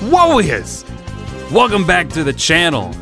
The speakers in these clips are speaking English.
Warriors! Welcome back to the channel.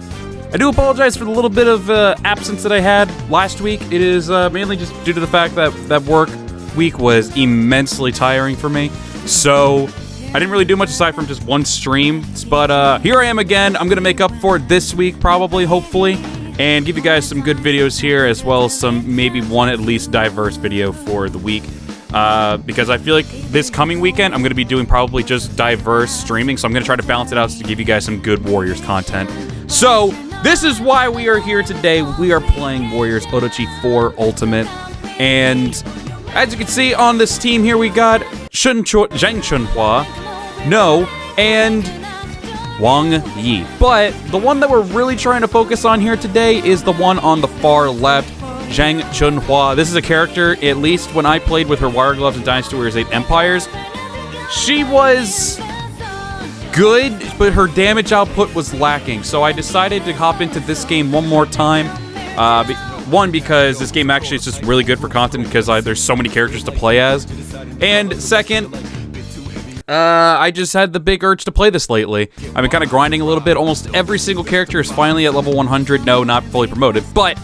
I do apologize for the little bit of absence that I had last week. It is mainly just due to the fact that that work week was immensely tiring for me. So I didn't really do much aside from just one stream. But here I am again. I'm going to make up for it this week, probably, hopefully, and give you guys some good videos here, as well as some maybe one at least diverse video for the week. Because I feel like this coming weekend, I'm going to be doing probably just diverse streaming, so I'm going to try to balance it out to give you guys some good Warriors content. So, this is why we are here today. We are playing Warriors Orochi 4 Ultimate, and as you can see on this team here, we got Chunhua, No, and Wang Yi. But the one that we're really trying to focus on here today is the one on the far left, Chunhua. This is a character, at least when I played with her Wire Gloves in Dynasty Warriors 8 Empires, she was good, but her damage output was lacking. So I decided to hop into this game one more time. One, because this game actually is just really good for content because there's so many characters to play as. And second, I just had the big urge to play this lately. I've been kind of grinding a little bit. Almost every single character is finally at level 100. No, not fully promoted, but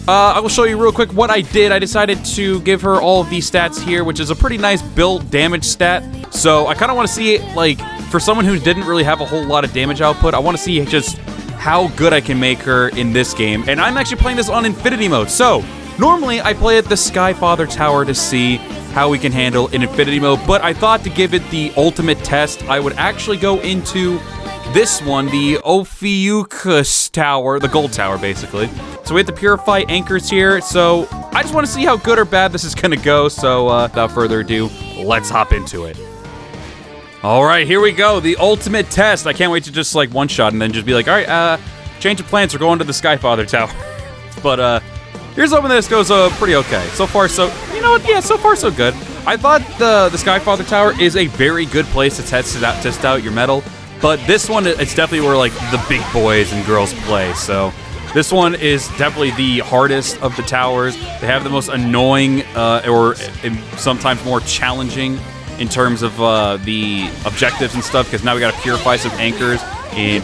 I will show you real quick what I did. I decided to give her all of these stats here, which is a pretty nice build damage stat. So I kind of want to see it, like, for someone who didn't really have a whole lot of damage output, I want to see just how good I can make her in this game. And I'm actually playing this on Infinity Mode. So normally I play at the Skyfather Tower to see how we can handle in Infinity Mode, but I thought to give it the ultimate test, I would actually go into this one, the Ophiuchus Tower, the Gold Tower, basically. So we have to purify anchors here, so I just want to see how good or bad this is going to go, so without further ado, let's hop into it. Alright, here we go, the ultimate test. I can't wait to just, like, one-shot and then just be like, alright, change of plans, we're going to the Skyfather Tower. But, here's hoping this goes pretty okay. So far, so, you know what, yeah, so far so good. I thought the Skyfather Tower is a very good place to test out your metal. But this one, it's definitely where, like, the big boys and girls play, so this one is definitely the hardest of the towers. They have the most annoying, or sometimes more challenging in terms of the objectives and stuff, because now we gotta purify some anchors in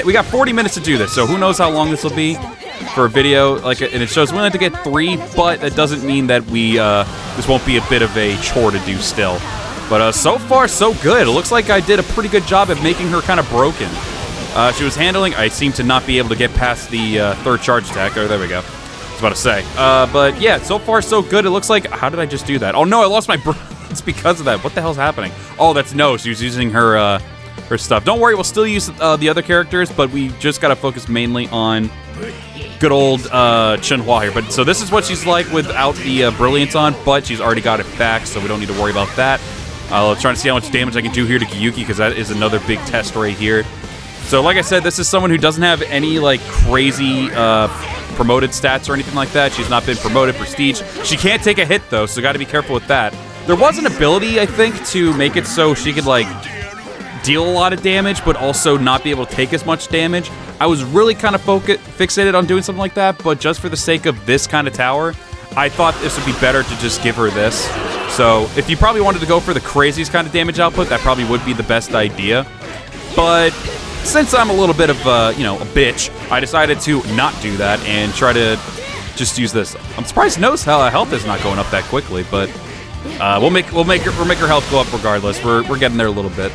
we got 40 minutes to do this, so who knows how long this will be for a video, like, and it shows we only have to get 3, but that doesn't mean that we, this won't be a bit of a chore to do still. But so far, so good. It looks like I did a pretty good job at making her kind of broken. She was handling... I seem to not be able to get past the third charge attack. Oh, there we go. I was about to say. But yeah, so far, so good. It looks like... How did I just do that? Oh, no, I lost my... It's because of that. What the hell's happening? Oh, that's No. She was using her her stuff. Don't worry, we'll still use the other characters, but we just got to focus mainly on good old Chunhua here. But so this is what she's like without the Brilliance on, but she's already got it back, so we don't need to worry about that. I'll try to see how much damage I can do here to Gyuki, because that is another big test right here. So like I said, this is someone who doesn't have any, like, crazy promoted stats or anything like that. She's not been promoted, prestige. She can't take a hit, though, so got to be careful with that. There was an ability, I think, to make it so she could, like, deal a lot of damage, but also not be able to take as much damage. I was really kind of fixated on doing something like that, but just for the sake of this kind of tower, I thought this would be better to just give her this. So, if you probably wanted to go for the craziest kind of damage output, that probably would be the best idea. But since I'm a little bit of, you know, a bitch, I decided to not do that and try to just use this. I'm surprised No's health is not going up that quickly, but we'll make her health go up regardless. We're getting there a little bit.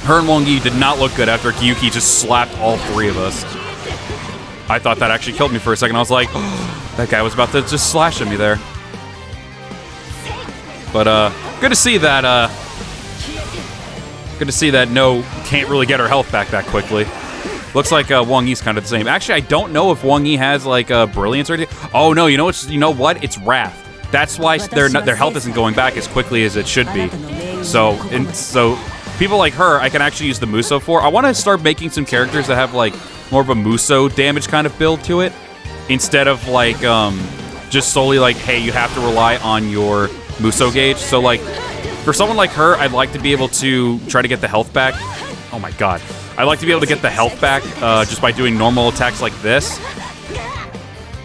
Her and Wang Yi did not look good after Gyuki just slapped all 3 of us. I thought that actually killed me for a second. I was like, oh, that guy was about to just slash at me there. But, good to see that, No can't really get her health back that quickly. Looks like, Wang Yi's kind of the same. Actually, I don't know if Wang Yi has, like, Brilliance or anything. Oh, no, you know what? It's Wrath. That's why their health isn't going back as quickly as it should be. So people like her, I can actually use the Muso for. I want to start making some characters that have, like, more of a Muso damage kind of build to it, instead of, like, just solely, like, hey, you have to rely on your Muso gauge. So, like, for someone like her, I'd like to be able to try to get the health back. Oh my god. I'd like to be able to get the health back just by doing normal attacks like this.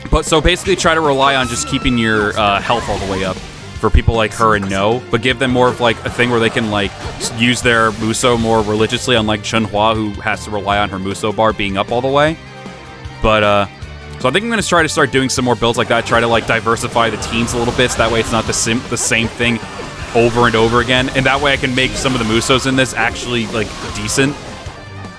But so basically try to rely on just keeping your health all the way up for people like her and No, but give them more of like a thing where they can like use their Muso more religiously, unlike Chunhua, who has to rely on her Muso bar being up all the way. But so I think I'm gonna try to start doing some more builds like that, try to like diversify the teams a little bit, so that way it's not the same thing over and over again, and that way I can make some of the Musos in this actually like decent.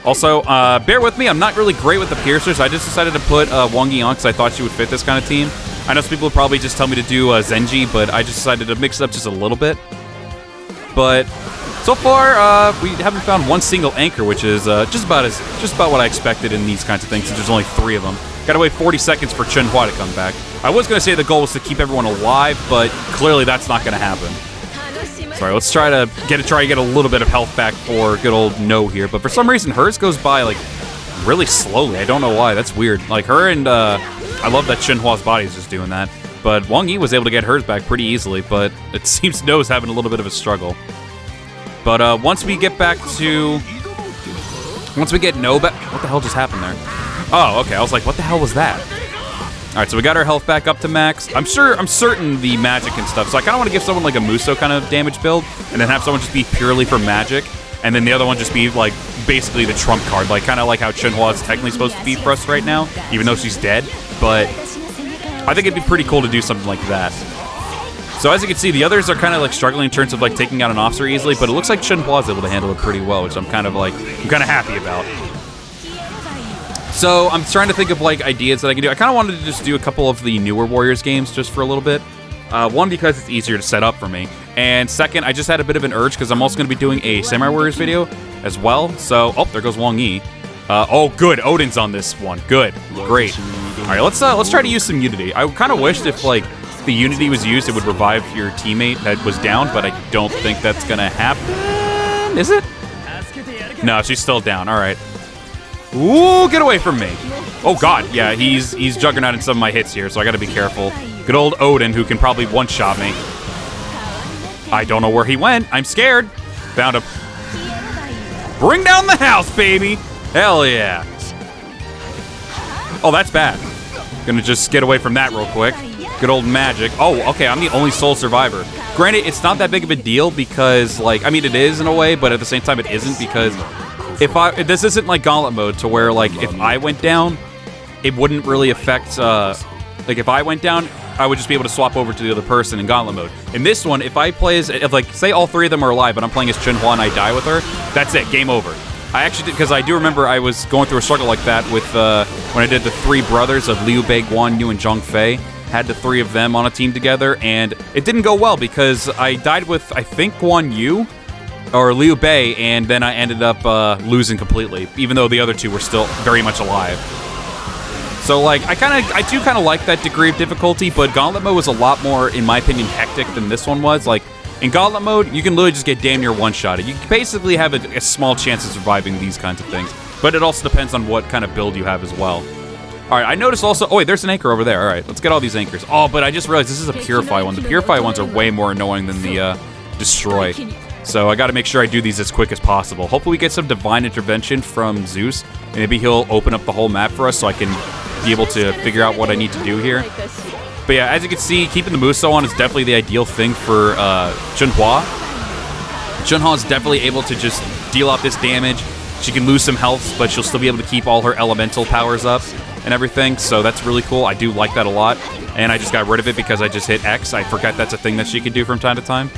Also, bear with me, I'm not really great with the piercers. I just decided to put Wongi on because I thought she would fit this kind of team. I know some people would probably just tell me to do Zenji, but I just decided to mix it up just a little bit. But so far, we haven't found one single anchor, which is just about what I expected in these kinds of things, since there's only 3 of them. Gotta wait 40 seconds for Chunhua to come back. I was gonna say the goal was to keep everyone alive, but clearly that's not gonna happen. Sorry, let's try to get a little bit of health back for good old No here, but for some reason hers goes by like really slowly. I don't know why. That's weird. Like her and I love that Chunhua's body is just doing that. But Wang Yi was able to get hers back pretty easily, but it seems No's having a little bit of a struggle. But once we get No back, what the hell just happened there? Oh, okay. I was like, what the hell was that? All right, so we got our health back up to max. I'm certain the magic and stuff. So I kind of want to give someone like a Muso kind of damage build, and then have someone just be purely for magic, and then the other one just be like basically the trump card, like kind of like how Chunhua is technically supposed to be for us right now, even though she's dead. But I think it'd be pretty cool to do something like that. So as you can see, the others are kind of like struggling in terms of like taking out an officer easily, but it looks like Chunhua is able to handle it pretty well, which I'm kind of happy about. So I'm trying to think of like ideas that I can do. I kind of wanted to just do a couple of the newer Warriors games just for a little bit. One, because it's easier to set up for me. And second, I just had a bit of an urge because I'm also going to be doing a Samurai Warriors video as well. So, oh, there goes Wang Yi. Oh, good. Odin's on this one. Good. Great. All right, let's try to use some Unity. I kind of wished if like the Unity was used, it would revive your teammate that was down, but I don't think that's going to happen. Is it? No, she's still down. All right. Ooh, get away from me. Oh, God. Yeah, he's juggernauting some of my hits here, so I got to be careful. Good old Odin, who can probably one-shot me. I don't know where he went. I'm scared. Found him. Bring down the house, baby. Hell yeah. Oh, that's bad. Gonna just get away from that real quick. Good old magic. Oh, okay, I'm the only sole survivor. Granted, it's not that big of a deal because, like, I mean, it is in a way, but at the same time, it isn't because if this isn't like Gauntlet mode to where, like, if I went down, it wouldn't really affect, like, if I went down, I would just be able to swap over to the other person in Gauntlet mode. In this one, if I play as, if, like, say all 3 of them are alive, but I'm playing as Chunhua and I die with her, that's it, game over. I actually did, because I do remember I was going through a struggle like that with, when I did the 3 brothers of Liu Bei, Guan Yu, and Zhang Fei. Had the 3 of them on a team together, and it didn't go well because I died with, I think, Guan Yu or Liu Bei, and then I ended up losing completely, even though the other 2 were still very much alive. So, like, I do kind of like that degree of difficulty, but Gauntlet mode was a lot more, in my opinion, hectic than this one was. Like, in Gauntlet mode, you can literally just get damn near one-shotted. You basically have a small chance of surviving these kinds of things, but it also depends on what kind of build you have as well. All right, I noticed also... Oh, wait, there's an anchor over there. All right, let's get all these anchors. Oh, but I just realized this is a Purify one. The Purify ones are way more annoying than the Destroy. So I got to make sure I do these as quick as possible. Hopefully we get some Divine Intervention from Zeus. Maybe he'll open up the whole map for us so I can be able to figure out what I need to do here. But yeah, as you can see, keeping the Muso on is definitely the ideal thing for Chunhua. Chunhua is definitely able to just deal out this damage. She can lose some health, but she'll still be able to keep all her elemental powers up and everything, so that's really cool. I do like that a lot, and I just got rid of it because I just hit X. I forgot that's a thing that she can do from time to time.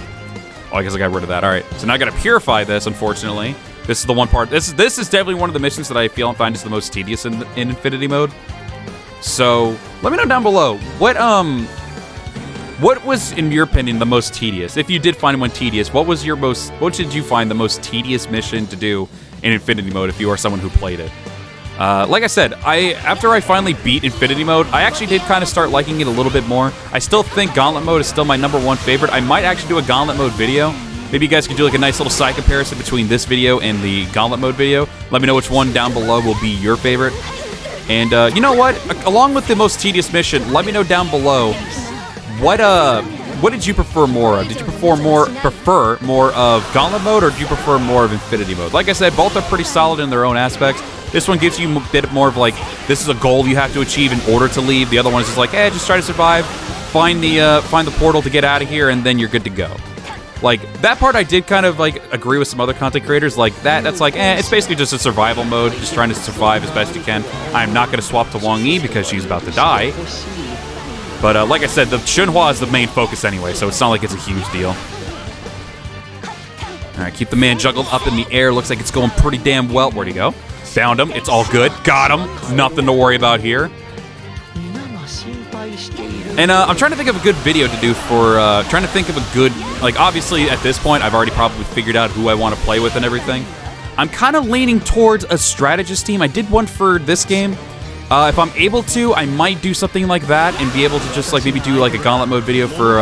Oh, I guess I got rid of that. All right, so now I got to purify this, unfortunately. This is the one part. This is definitely one of the missions that I feel and find is the most tedious in Infinity mode. So let me know down below what was, in your opinion, the most tedious? If you did find one tedious, what did you find the most tedious mission to do in Infinity mode if you are someone who played it? Like I said, after I finally beat Infinity mode, I actually did kind of start liking it a little bit more. I still think Gauntlet mode is still my #1 favorite. I might actually do a Gauntlet mode video. Maybe you guys could do like a nice little side comparison between this video and the Gauntlet mode video. Let me know which one down below will be your favorite. And you know what? Along with the most tedious mission, let me know down below what did you prefer more of? Did you prefer more of Gauntlet mode, or do you prefer more of Infinity mode? Like I said, both are pretty solid in their own aspects. This one gives you a bit more of like, this is a goal you have to achieve in order to leave. The other one is just like, just try to survive. find the portal to get out of here, and then you're good to go. Like, that part I did kind of, like, agree with some other content creators. Like, that's like, it's basically just a survival mode, just trying to survive as best you can. I'm not going to swap to Wang Yi because she's about to die. But, like I said, the Chunhua is the main focus anyway, so it's not like it's a huge deal. Alright, keep the man juggled up in the air. Looks like it's going pretty damn well. Where'd he go? Found him. It's all good. Got him. Nothing to worry about here. And I'm trying to think of a good video to do for, trying to think of a good, like, obviously at this point I've already probably figured out who I want to play with and everything. I'm kind of leaning towards a strategist team. I did one for this game. If I'm able to, I might do something like that and be able to just, like, maybe do, like, a gauntlet mode video for,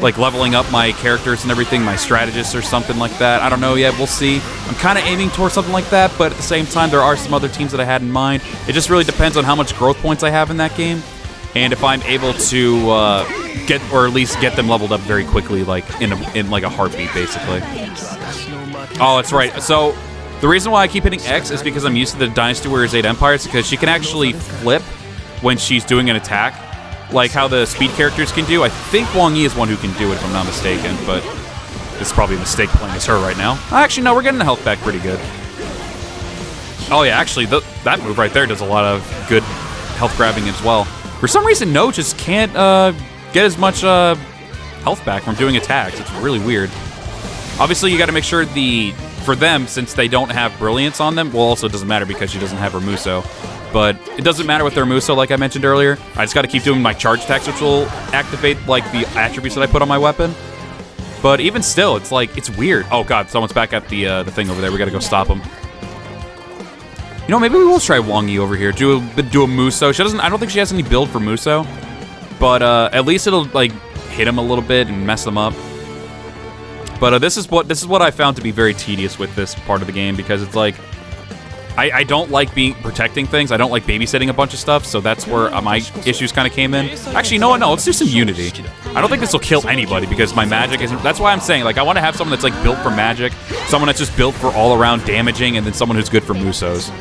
like, leveling up my characters and everything, my strategists or something like that. I don't know yet. We'll see. I'm kind of aiming towards something like that, but at the same time, there are some other teams that I had in mind. It just really depends on how much growth points I have in that game. And if I'm able to get, or at least get them leveled up very quickly, like in like a heartbeat, basically. Oh, that's right. So the reason why I keep hitting X is because I'm used to the Dynasty Warriors 8 Empires, because she can actually flip when she's doing an attack, like how the speed characters can do. I think Wang Yi is one who can do it, if I'm not mistaken, but it's probably a mistake playing as her right now. Actually, no, we're getting the health back pretty good. Oh yeah, actually, that move right there does a lot of good health grabbing as well. For some reason, No just can't get as much health back from doing attacks. It's really weird. Obviously, you got to make sure for them, since they don't have Brilliance on them, well, also it doesn't matter because she doesn't have her Muso. But it doesn't matter with their Muso, like I mentioned earlier. I just got to keep doing my charge attacks, which will activate, like, the attributes that I put on my weapon. But even still, it's like, it's weird. Oh god, someone's back at the thing over there. We got to go stop him. You know, maybe we will try Wang Yi over here. Do a Muso. She doesn't. I don't think she has any build for Muso, but at least it'll like hit him a little bit and mess them up. But this is what I found to be very tedious with this part of the game, because it's like I don't like protecting things. I don't like babysitting a bunch of stuff. So that's where my issues kind of came in. Actually, no, let's do some Unity. I don't think this will kill anybody because my magic isn't. That's why I'm saying, like, I want to have someone that's like built for magic, someone that's just built for all around damaging, and then someone who's good for Musos.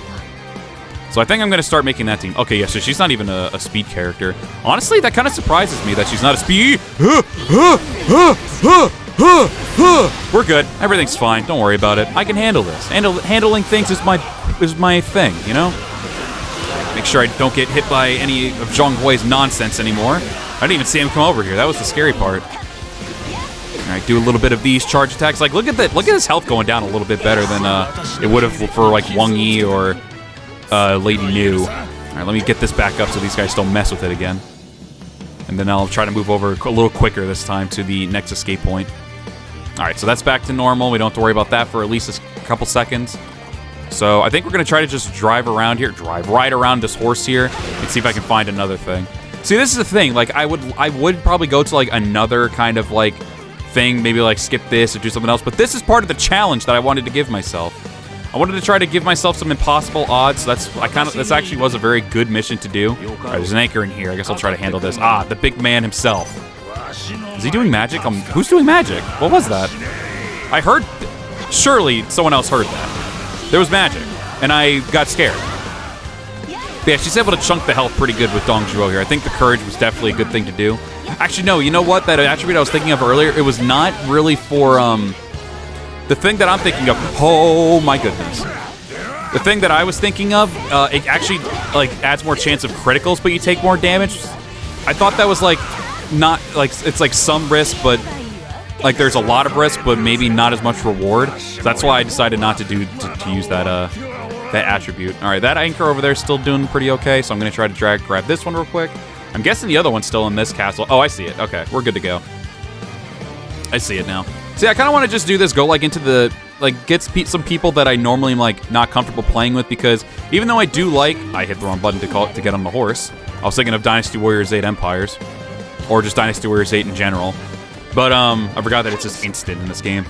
So I think I'm going to start making that team. Okay, yeah, so she's not even a speed character. Honestly, that kind of surprises me that she's not a speed. We're good. Everything's fine. Don't worry about it. I can handle this. Handling things is my thing, you know? Make sure I don't get hit by any of Zhong Hui's nonsense anymore. I didn't even see him come over here. That was the scary part. All right, do a little bit of these charge attacks. Like, look at that. Look at his health going down a little bit better than it would have for like Wang Yi or LightyTheNube. All right, let me get this back up so these guys don't mess with it again. And then I'll try to move over a little quicker this time to the next escape point. All right, so that's back to normal. We don't have to worry about that for at least a couple seconds. So I think we're going to try to just drive around here, drive right around this horse here, and see if I can find another thing. See, this is the thing. Like, I would probably go to like another kind of like thing, maybe like skip this or do something else. But this is part of the challenge that I wanted to give myself. I wanted to try to give myself some impossible odds. So this actually was a very good mission to do. All right, there's an anchor in here. I guess I'll try to handle this. Ah, the big man himself. Is he doing magic? Who's doing magic? What was that? I heard. Surely someone else heard that. There was magic, and I got scared. But yeah, she's able to chunk the health pretty good with Dong Zhuo here. I think the courage was definitely a good thing to do. Actually, no, you know what? That attribute I was thinking of earlier, it was not really for, the thing that I'm thinking of, oh my goodness. The thing that I was thinking of, it actually, like, adds more chance of criticals, but you take more damage. I thought that was, like, not, like, it's like some risk, but, like, there's a lot of risk, but maybe not as much reward. So that's why I decided not to use that, that attribute. All right, that anchor over there is still doing pretty okay, so I'm going to try to grab this one real quick. I'm guessing the other one's still in this castle. Oh, I see it. Okay, we're good to go. I see it now. See, I kind of want to just do this, go, like, into the, like, get some people that I normally am, like, not comfortable playing with, because even though I do like, I hit the wrong button to get on the horse. I was thinking of Dynasty Warriors 8 Empires, or just Dynasty Warriors 8 in general. But, I forgot that it's just instant in this game.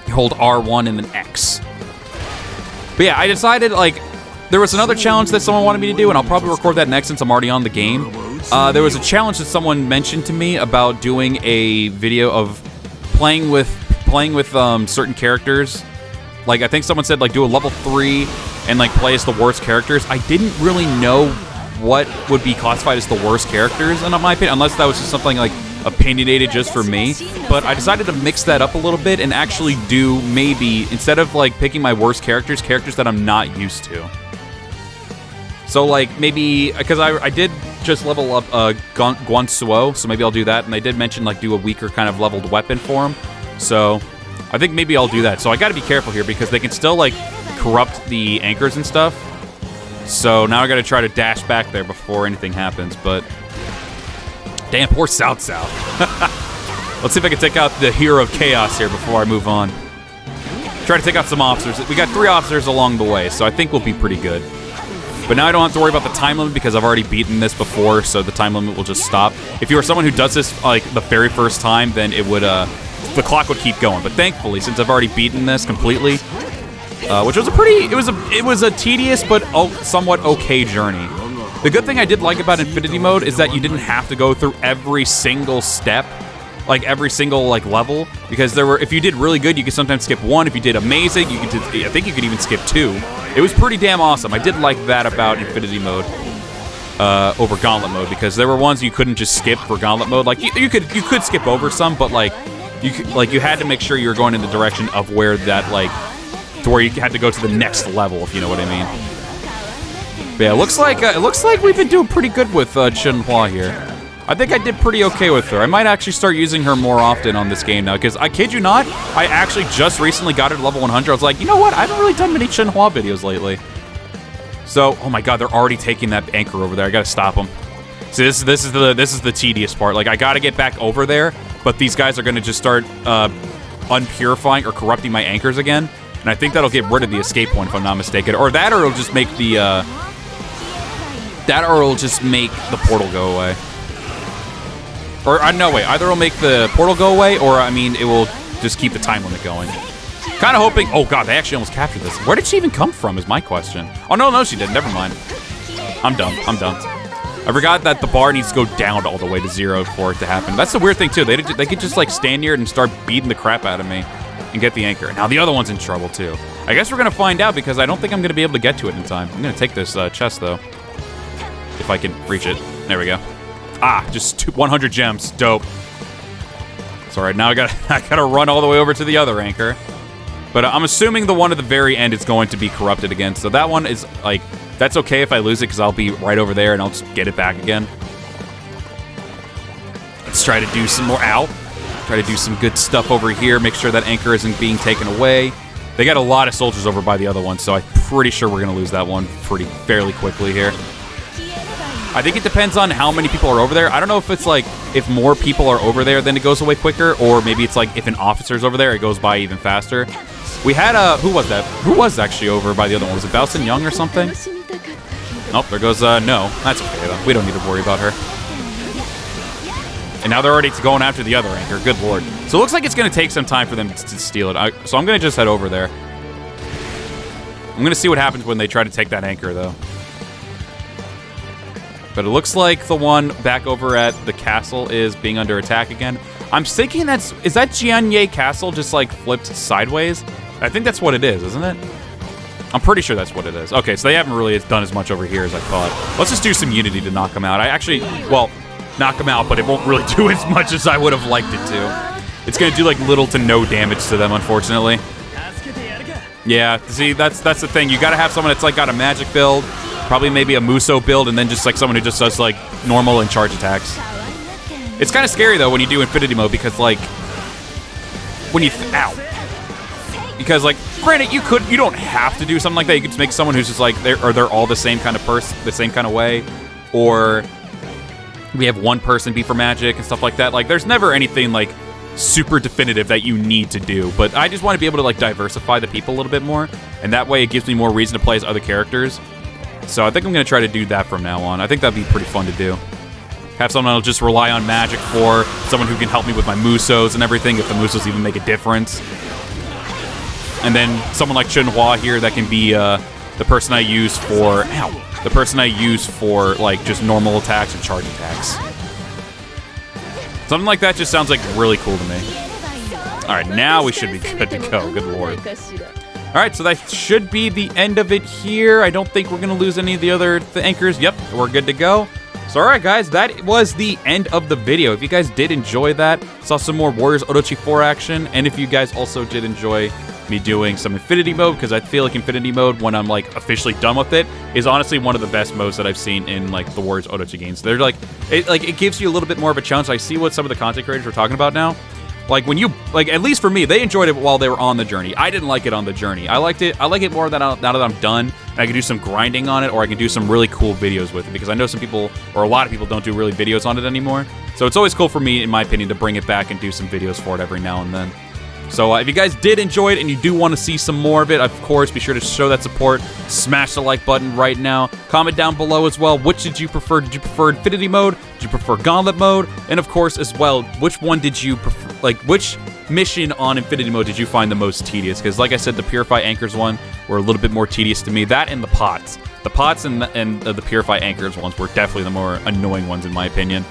You hold R1 and then X. But yeah, I decided, like, there was another challenge that someone wanted me to do, and I'll probably record that next since I'm already on the game. There was a challenge that someone mentioned to me about doing a video of playing with certain characters. Like, I think someone said, like, do a level 3 and, like, play as the worst characters. I didn't really know what would be classified as the worst characters, in my opinion, unless that was just something like opinionated just for me. But I decided to mix that up a little bit and actually do maybe, instead of like picking my worst characters that I'm not used to. So like maybe, because I did just level up Guansuo, so maybe I'll do that. And they did mention like do a weaker kind of leveled weapon for him. So I think maybe I'll do that. So I gotta be careful here because they can still like corrupt the anchors and stuff. So now I gotta try to dash back there before anything happens, but damn, poor Cao Cao. Let's see if I can take out the hero of chaos here before I move on. Try to take out some officers. We got 3 officers along the way, so I think we'll be pretty good. But now I don't have to worry about the time limit because I've already beaten this before, so the time limit will just stop. If you are someone who does this like the very first time, then it would the clock would keep going. But thankfully, since I've already beaten this completely, which was it was a tedious but somewhat okay journey. The good thing I did like about Infinity Mode is that you didn't have to go through every single step, like every single like level, because if you did really good, you could sometimes skip 1. If you did amazing, I think you could even skip 2. It was pretty damn awesome. I did like that about Infinity Mode over Gauntlet Mode, because there were ones you couldn't just skip for Gauntlet Mode. Like you could skip over some, but like you had to make sure you were going in the direction of where that like to where you had to go to the next level, if you know what I mean. But yeah, it looks like we've been doing pretty good with Chunhua here. I think I did pretty okay with her. I might actually start using her more often on this game now, because I kid you not, I actually just recently got her to level 100. I was like, you know what? I haven't really done many Chunhua videos lately. So, oh my god, they're already taking that anchor over there. I gotta stop them. See, this is the tedious part. Like, I gotta get back over there, but these guys are gonna just start unpurifying or corrupting my anchors again, and I think that'll get rid of the escape point if I'm not mistaken, or it'll just make the portal go away. Or, no, wait, either it'll make the portal go away, or, I mean, it will just keep the time limit going. Kind of hoping... Oh, God, they actually almost captured this. Where did she even come from is my question. Oh, no, she didn't. Never mind. I'm dumb. I forgot that the bar needs to go down all the way to 0 for it to happen. That's the weird thing, too. They could just, like, stand here and start beating the crap out of me and get the anchor. Now, the other one's in trouble, too. I guess we're going to find out, because I don't think I'm going to be able to get to it in time. I'm going to take this chest, though. If I can reach it. There we go. Ah, just 100 gems. Dope. It's alright, now I gotta run all the way over to the other anchor. But I'm assuming the one at the very end is going to be corrupted again. So that one is, like, that's okay if I lose it, because I'll be right over there and I'll just get it back again. Let's try to do some more... Ow. Try to do some good stuff over here. Make sure that anchor isn't being taken away. They got a lot of soldiers over by the other one, so I'm pretty sure we're gonna lose that one fairly quickly here. I think it depends on how many people are over there. I don't know if it's like, if more people are over there, then it goes away quicker, or maybe it's like, if an officer's over there, it goes by even faster. We had who was that? Who was actually over by the other one? Was it Baosun Young or something? Nope, there goes, no. That's okay, though. We don't need to worry about her. And now they're already going after the other anchor. Good lord. So it looks like it's going to take some time for them to steal it. So I'm going to just head over there. I'm going to see what happens when they try to take that anchor, though. But it looks like the one back over at the castle is being under attack again. I'm thinking is that Jianye Castle just like flipped sideways? I think that's what it is, isn't it? I'm pretty sure that's what it is. Okay, so they haven't really done as much over here as I thought. Let's just do some Unity to knock them out. Well, knock them out, but it won't really do as much as I would have liked it to. It's gonna do like little to no damage to them, unfortunately. Yeah, see, that's the thing. You gotta have someone that's like got a magic build, probably maybe a Muso build, and then just like someone who just does like normal and charge attacks. It's kind of scary though when you do Infinity Mode, because like when you because like granted you don't have to do something like that. You could just make someone who's just like they're all the same kind of person, the same kind of way, or we have one person be for magic and stuff like that. Like there's never anything like super definitive that you need to do, but I just want to be able to like diversify the people a little bit more, and that way it gives me more reason to play as other characters. So I think I'm going to try to do that from now on. I think that'd be pretty fun to do. Have someone I'll just rely on magic for, someone who can help me with my Musos and everything, if the Musos even make a difference. And then someone like Chunhua here that can be the person I use for... Ow! The person I use for, like, just normal attacks and charge attacks. Something like that just sounds like really cool to me. Alright, now we should be good to go. Good lord. All right, so that should be the end of it here. I don't think we're going to lose any of the other anchors. Yep, we're good to go. So, all right, guys, that was the end of the video. If you guys did enjoy that, saw some more Warriors Orochi 4 action, and if you guys also did enjoy me doing some Infinity Mode, because I feel like Infinity Mode, when I'm, like, officially done with it, is honestly one of the best modes that I've seen in, like, the Warriors Orochi games. They're, like, it gives you a little bit more of a challenge. I see what some of the content creators are talking about now. Like, when you, like, at least for me, they enjoyed it while they were on the journey. I didn't like it on the journey. I like it more now that I'm done, and I can do some grinding on it, or I can do some really cool videos with it, because I know some people, or a lot of people, don't do really videos on it anymore. So it's always cool for me, in my opinion, to bring it back and do some videos for it every now and then. So if you guys did enjoy it and you do want to see some more of it, of course, be sure to show that support. Smash the like button right now. Comment down below as well. Which did you prefer? Did you prefer Infinity Mode? Did you prefer Gauntlet Mode? And of course, as well, which one did you prefer? Like, which mission on Infinity Mode did you find the most tedious? Because like I said, the Purify Anchors one were a little bit more tedious to me. That and the pots. The pots and the Purify Anchors ones were definitely the more annoying ones in my opinion.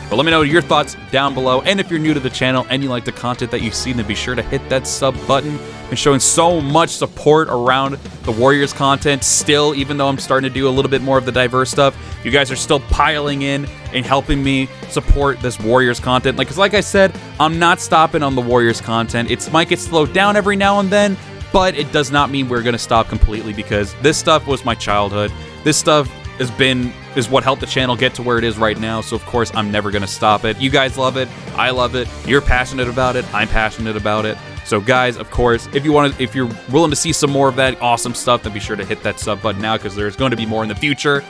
But let me know your thoughts down below. And if you're new to the channel and you like the content that you see, then be sure to hit that sub button. Been showing so much support around the Warriors content still, even though I'm starting to do a little bit more of the diverse stuff. You guys are still piling in and helping me support this Warriors content. Because like I said, I'm not stopping on the Warriors content. It might get slowed down every now and then, but it does not mean we're going to stop completely, because this stuff was my childhood. This stuff is what helped the channel get to where it is right now, so of course I'm never gonna stop it. You guys love it, I love it, you're passionate about it, I'm passionate about it. So guys, of course, if you're willing to see some more of that awesome stuff, then be sure to hit that sub button now, because there's going to be more in the future.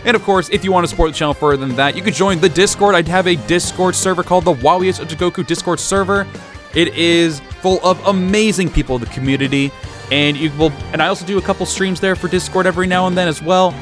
And of course, if you want to support the channel further than that, you can join the Discord. I have a Discord server called the Warriors of Jigoku Discord server. It is full of amazing people in the community, and I also do a couple streams there for Discord every now and then as well.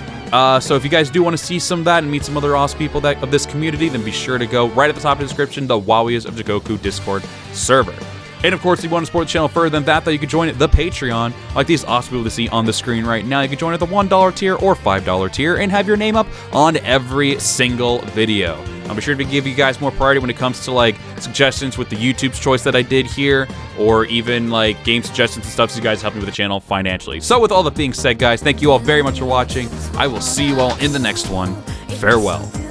So if you guys do want to see some of that and meet some other awesome people of this community, then be sure to go right at the top of the description, the Warriors of Jigoku Discord server. And of course, if you want to support the channel further than that, though, you can join the Patreon, like these awesome people to see on the screen right now. You can join at the $1 tier or $5 tier and have your name up on every single video. I'll be sure to give you guys more priority when it comes to like suggestions with the YouTube's choice that I did here, or even like game suggestions and stuff, so you guys help me with the channel financially. So with all that being said, guys, thank you all very much for watching. I will see you all in the next one. Farewell.